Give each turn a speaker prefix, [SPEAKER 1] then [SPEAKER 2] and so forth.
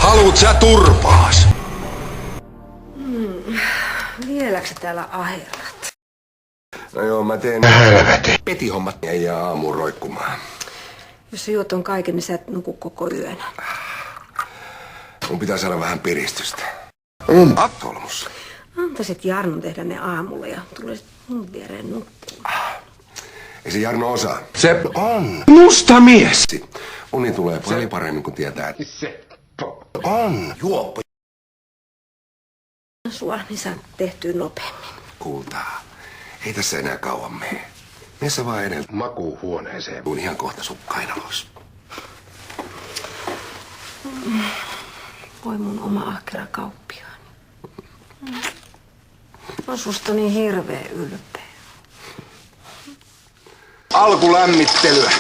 [SPEAKER 1] Haluut sä turpaas?
[SPEAKER 2] Vieläkö täällä aherrat?
[SPEAKER 1] No joo, mä teen petihommat ja jää aamuun roikkumaan.
[SPEAKER 2] Jos sä juot on kaiken, niin sä et nuku koko yön.
[SPEAKER 1] Mun pitää saada vähän piristystä. Kolmus.
[SPEAKER 2] Antaisit Jarnon tehdä ne aamulla ja tulisit mun viereen nukkumaan.
[SPEAKER 1] Ei se Jarno osaa. Se on musta mies. Uni tulee paljon paremmin, kun tietää, että se on juoppo.
[SPEAKER 2] Sua, niin saat tehtyä nopeammin.
[SPEAKER 1] Kultaa. Ei tässä enää kauan mene. Mene sä vaan edeltä makuuhuoneeseen. Tuun ihan kohta sun kainalos.
[SPEAKER 2] Voi mun oma ahkera kauppiaani. On susta niin hirveä ylpeä.
[SPEAKER 1] Alkulämmittelyä.